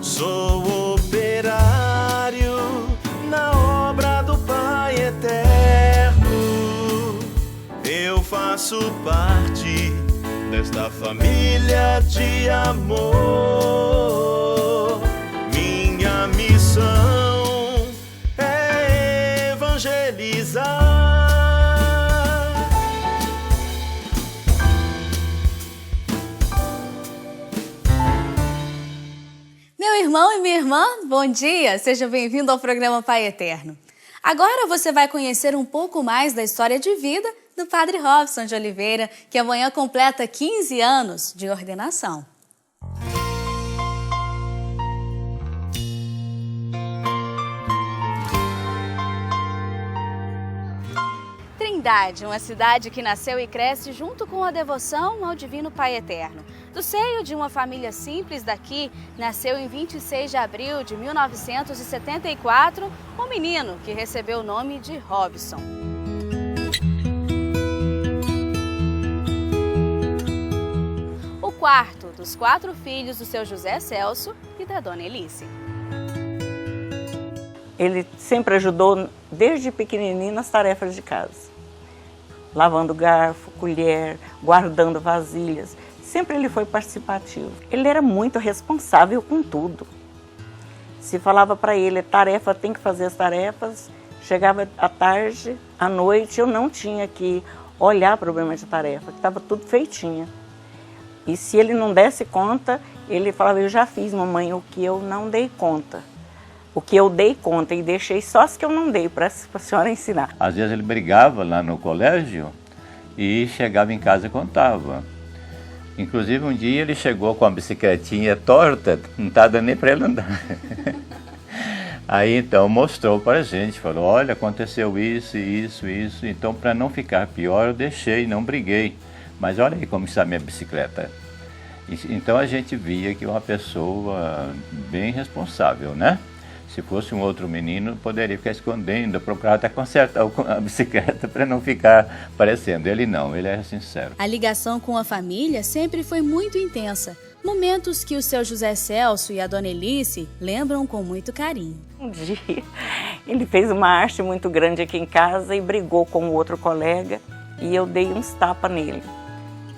Sou operário na obra do Pai Eterno. Eu faço parte desta família de amor. Minha missão é evangelizar. Meu irmão e minha irmã, bom dia! Seja bem-vindo ao programa Pai Eterno. Agora você vai conhecer um pouco mais da história de vida do Padre Robson de Oliveira, que amanhã completa 15 anos de ordenação. Trindade, uma cidade que nasceu e cresce junto com a devoção ao Divino Pai Eterno. Do seio de uma família simples daqui, nasceu em 26 de abril de 1974 um menino que recebeu o nome de Robson. O quarto dos 4 filhos do seu José Celso e da dona Elice. Ele sempre ajudou, desde pequenininho, nas tarefas de casa. Lavando garfo, colher, guardando vasilhas. Sempre ele foi participativo. Ele era muito responsável com tudo. Se falava para ele, tarefa, tem que fazer as tarefas. Chegava à tarde, à noite, eu não tinha que olhar o problema de tarefa, que estava tudo feitinho. E se ele não desse conta, ele falava, eu já fiz, mamãe, o que eu não dei conta. O que eu dei conta e deixei só as que eu não dei para a senhora ensinar. Às vezes ele brigava lá no colégio e chegava em casa e contava. Inclusive um dia ele chegou com a bicicletinha torta, não estava dando nem para ele andar. Aí então mostrou para a gente, falou, olha, aconteceu isso, isso, isso. Então para não ficar pior eu deixei, não briguei. Mas olha aí como está minha bicicleta. Então a gente via que uma pessoa bem responsável, né? Se fosse um outro menino, poderia ficar escondendo, procurar até consertar a bicicleta para não ficar parecendo. Ele não, ele é sincero. A ligação com a família sempre foi muito intensa. Momentos que o seu José Celso e a dona Elice lembram com muito carinho. Um dia ele fez uma arte muito grande aqui em casa e brigou com o outro colega e eu dei uns tapas nele.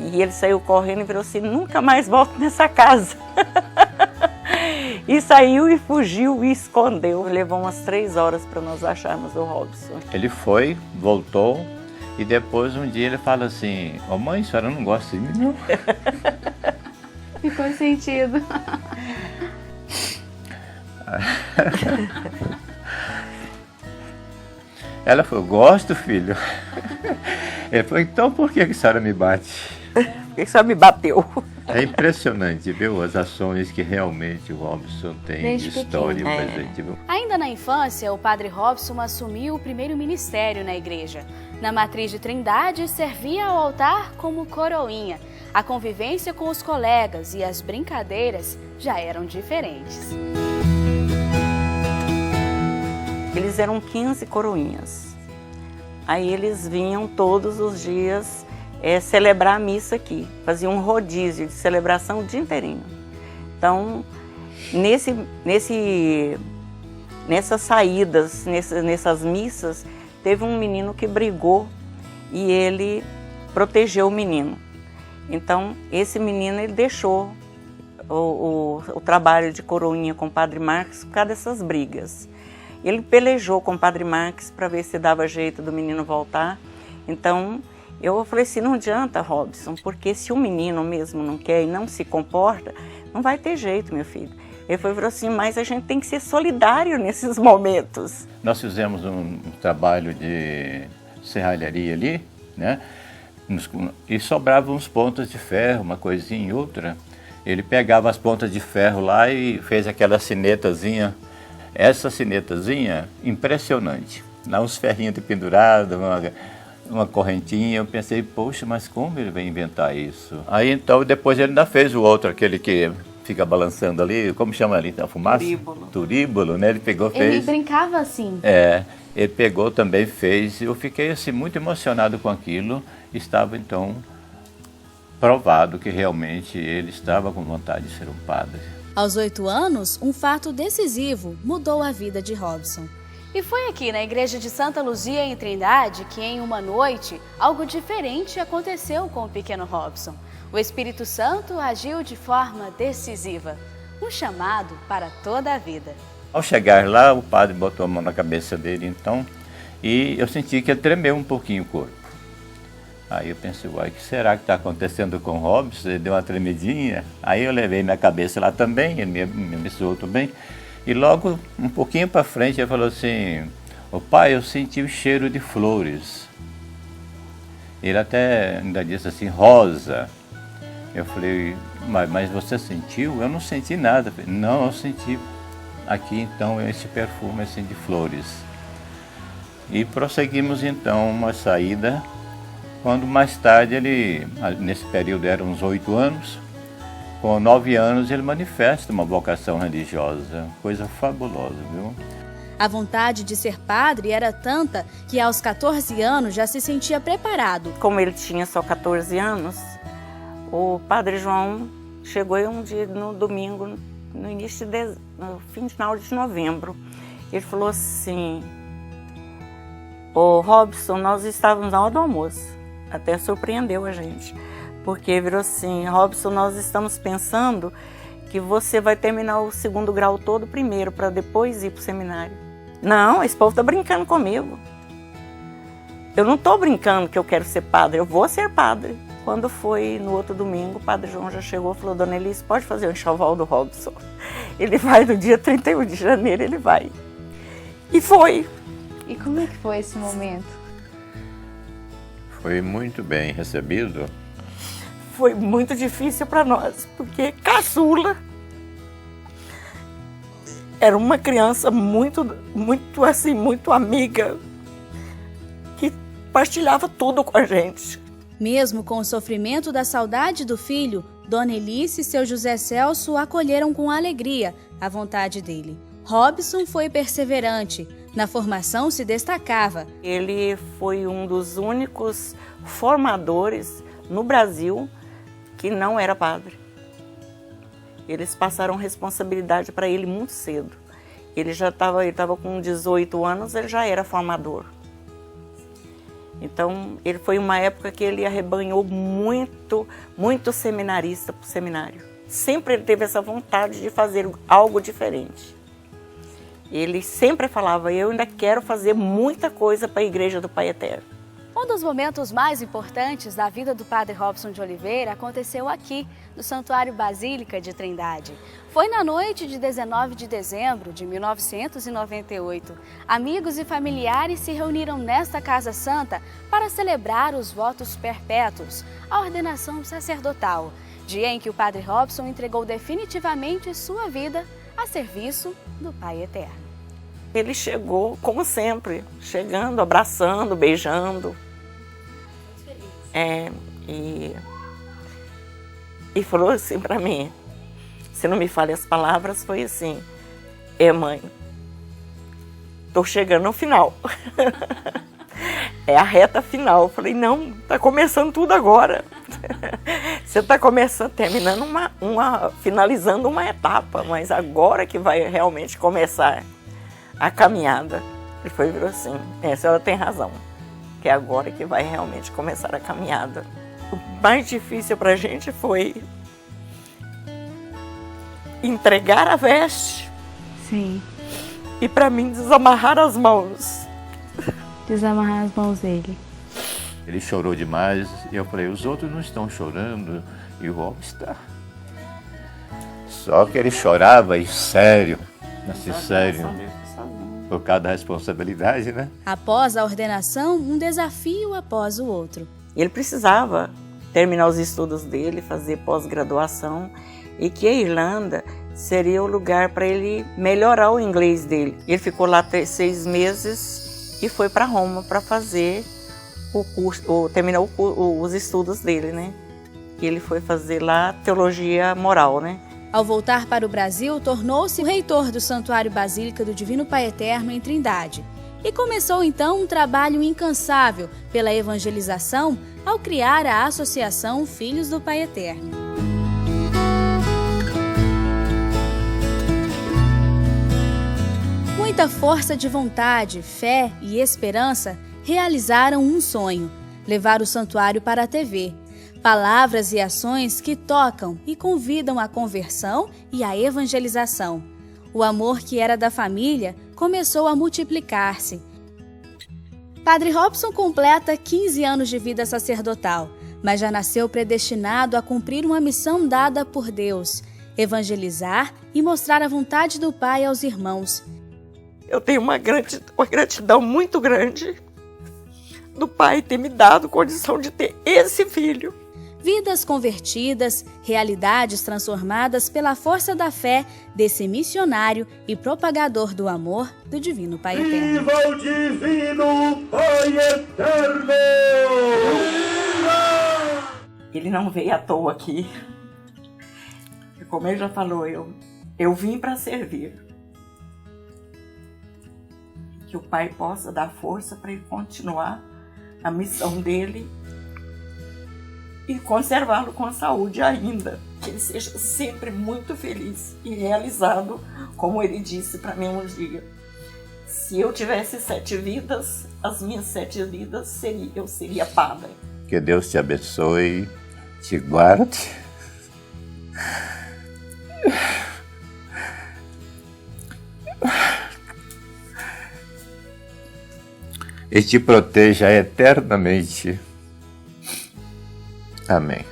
E ele saiu correndo e virou assim, nunca mais volto nessa casa. E saiu e fugiu e escondeu. Levou umas 3 horas para nós acharmos o Robson. Ele foi, voltou e depois um dia ele fala assim, ô mãe, a senhora não gosta de mim não? Ficou sentido. Ela falou, gosto, filho. Ele falou, então por que a senhora me bate? Por que a senhora me bateu? É impressionante, viu, as ações que realmente o Robson tem Desde de história pequeno. presente. Ainda na infância, o padre Robson assumiu o primeiro ministério na igreja. Na matriz de Trindade, servia ao altar como coroinha. A convivência com os colegas e as brincadeiras já eram diferentes. Eles eram 15 coroinhas. Aí eles vinham todos os dias celebrar a missa aqui. Faziam um rodízio de celebração o dia inteirinho. Então, nessas saídas, nessas missas, teve um menino que brigou e ele protegeu o menino. Então, esse menino ele deixou o trabalho de coroinha com o Padre Marcos por causa dessas brigas. Ele pelejou com o Padre Marcos para ver se dava jeito do menino voltar. Então, eu falei assim, não adianta, Robson, porque se o menino mesmo não quer e não se comporta, não vai ter jeito, meu filho. Ele falou assim, mas a gente tem que ser solidário nesses momentos. Nós fizemos um trabalho de serralharia ali, né? E sobravam uns pontas de ferro, uma coisinha e outra. Ele pegava as pontas de ferro lá e fez aquela sinetazinha. Essa sinetazinha, impressionante. Lá uns ferrinhos de pendurado, uma correntinha. Eu pensei, poxa, mas como ele vai inventar isso? Aí então, depois ele ainda fez o outro, aquele que fica balançando ali, como chama ali? A fumaça? Turíbulo. Turíbulo, né? Ele pegou, fez. Ele brincava assim. Ele pegou também, fez. Eu fiquei assim muito emocionado com aquilo. Estava então provado que realmente ele estava com vontade de ser um padre. Aos 8 anos, um fato decisivo mudou a vida de Robson. E foi aqui na igreja de Santa Luzia, em Trindade, que em uma noite, algo diferente aconteceu com o pequeno Robson. O Espírito Santo agiu de forma decisiva, um chamado para toda a vida. Ao chegar lá, o padre botou a mão na cabeça dele, então, e eu senti que ele tremeu um pouquinho o corpo. Aí eu pensei, uai, o que será que está acontecendo com o Robson? Ele deu uma tremidinha. Aí eu levei minha cabeça lá também, ele me abençoou também. E logo, um pouquinho para frente, ele falou assim, ô pai, eu senti o cheiro de flores. Ele até ainda disse assim, rosa. Eu falei, mas você sentiu? Eu não senti nada. Falei, não, eu senti aqui então esse perfume assim de flores. E prosseguimos então uma saída, quando mais tarde ele, nesse período eram uns 8 anos, com 9 anos ele manifesta uma vocação religiosa, coisa fabulosa, viu? A vontade de ser padre era tanta que aos 14 anos já se sentia preparado. Como ele tinha só 14 anos, o padre João chegou um dia no domingo, no final de novembro. Ele falou assim, ô Robson, nós estávamos na hora do almoço, até surpreendeu a gente, porque virou assim, Robson, nós estamos pensando que você vai terminar o 2º grau todo primeiro, para depois ir para o seminário. Não, esse povo está brincando comigo. Eu não estou brincando que eu quero ser padre, eu vou ser padre. Quando foi no outro domingo, o padre João já chegou e falou, dona Elis, pode fazer o enxoval do Robson? Ele vai no dia 31 de janeiro, ele vai. E foi. E como é que foi esse momento? Foi muito bem recebido. Foi muito difícil para nós, porque caçula era uma criança muito amiga, que partilhava tudo com a gente. Mesmo com o sofrimento da saudade do filho, Dona Elis e seu José Celso acolheram com alegria a vontade dele. Robson foi perseverante, na formação se destacava. Ele foi um dos únicos formadores no Brasil que não era padre. Eles passaram responsabilidade para ele muito cedo. Ele estava com 18 anos, ele já era formador. Então, ele foi uma época que ele arrebanhou muito seminarista para o seminário. Sempre ele teve essa vontade de fazer algo diferente. Ele sempre falava, eu ainda quero fazer muita coisa para a Igreja do Pai Eterno. Um dos momentos mais importantes da vida do padre Robson de Oliveira aconteceu aqui, no Santuário Basílica de Trindade. Foi na noite de 19 de dezembro de 1998. Amigos e familiares se reuniram nesta Casa Santa para celebrar os votos perpétuos, a ordenação sacerdotal, dia em que o padre Robson entregou definitivamente sua vida a serviço do Pai Eterno. Ele chegou, como sempre, chegando, abraçando, beijando. E falou assim para mim, se não me falha as palavras, foi assim, mãe, tô chegando no final. É a reta final. Eu falei, não, tá começando tudo agora. Você tá terminando finalizando uma etapa, mas agora que vai realmente começar a caminhada. Ele virou assim, a senhora tem razão, que é agora que vai realmente começar a caminhada. O mais difícil pra gente foi entregar a veste. Sim. E pra mim desamarrar as mãos. Desamarrar as mãos dele. Ele chorou demais e eu falei, os outros não estão chorando e o Robson está. Só que ele chorava e sério, assim, sério, por causa da responsabilidade, né? Após a ordenação, um desafio após o outro. Ele precisava terminar os estudos dele, fazer pós-graduação, e que a Irlanda seria o lugar para ele melhorar o inglês dele. Ele ficou lá 6 meses e foi para Roma para fazer o curso, terminar os estudos dele, né? E ele foi fazer lá teologia moral, né? Ao voltar para o Brasil, tornou-se o reitor do Santuário Basílica do Divino Pai Eterno em Trindade. E começou então um trabalho incansável pela evangelização ao criar a Associação Filhos do Pai Eterno. muita força de vontade, fé e esperança, realizaram um sonho: levar o santuário para a TV. Palavras e ações que tocam e convidam à conversão e à evangelização. O amor que era da família começou a multiplicar-se. Padre Robson completa 15 anos de vida sacerdotal, mas já nasceu predestinado a cumprir uma missão dada por Deus: evangelizar e mostrar a vontade do Pai aos irmãos. Eu tenho uma gratidão muito grande do Pai ter me dado condição de ter esse filho. Vidas convertidas, realidades transformadas pela força da fé desse missionário e propagador do amor do Divino Pai Eterno. Viva o Divino Pai Eterno! Ele não veio à toa aqui. Como ele já falou, eu vim para servir. Que o Pai possa dar força para ele continuar a missão dele e conservá-lo com a saúde ainda. Que ele seja sempre muito feliz e realizado, como ele disse para mim um dia. Se eu tivesse 7 vidas, as minhas 7 vidas eu seria padre. Que Deus te abençoe, te guarde. E te proteja eternamente. Amém.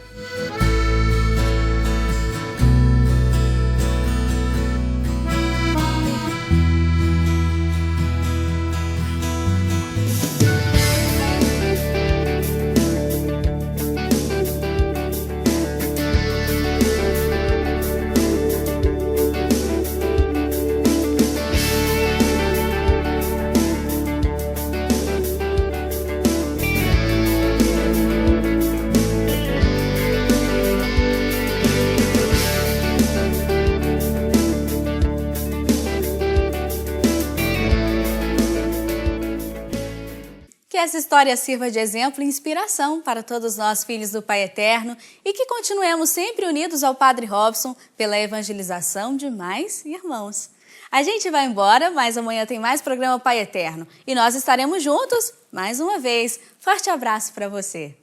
Que essa história sirva de exemplo e inspiração para todos nós, filhos do Pai Eterno, e que continuemos sempre unidos ao Padre Robson pela evangelização de mais irmãos. A gente vai embora, mas amanhã tem mais programa Pai Eterno e nós estaremos juntos mais uma vez. Forte abraço para você!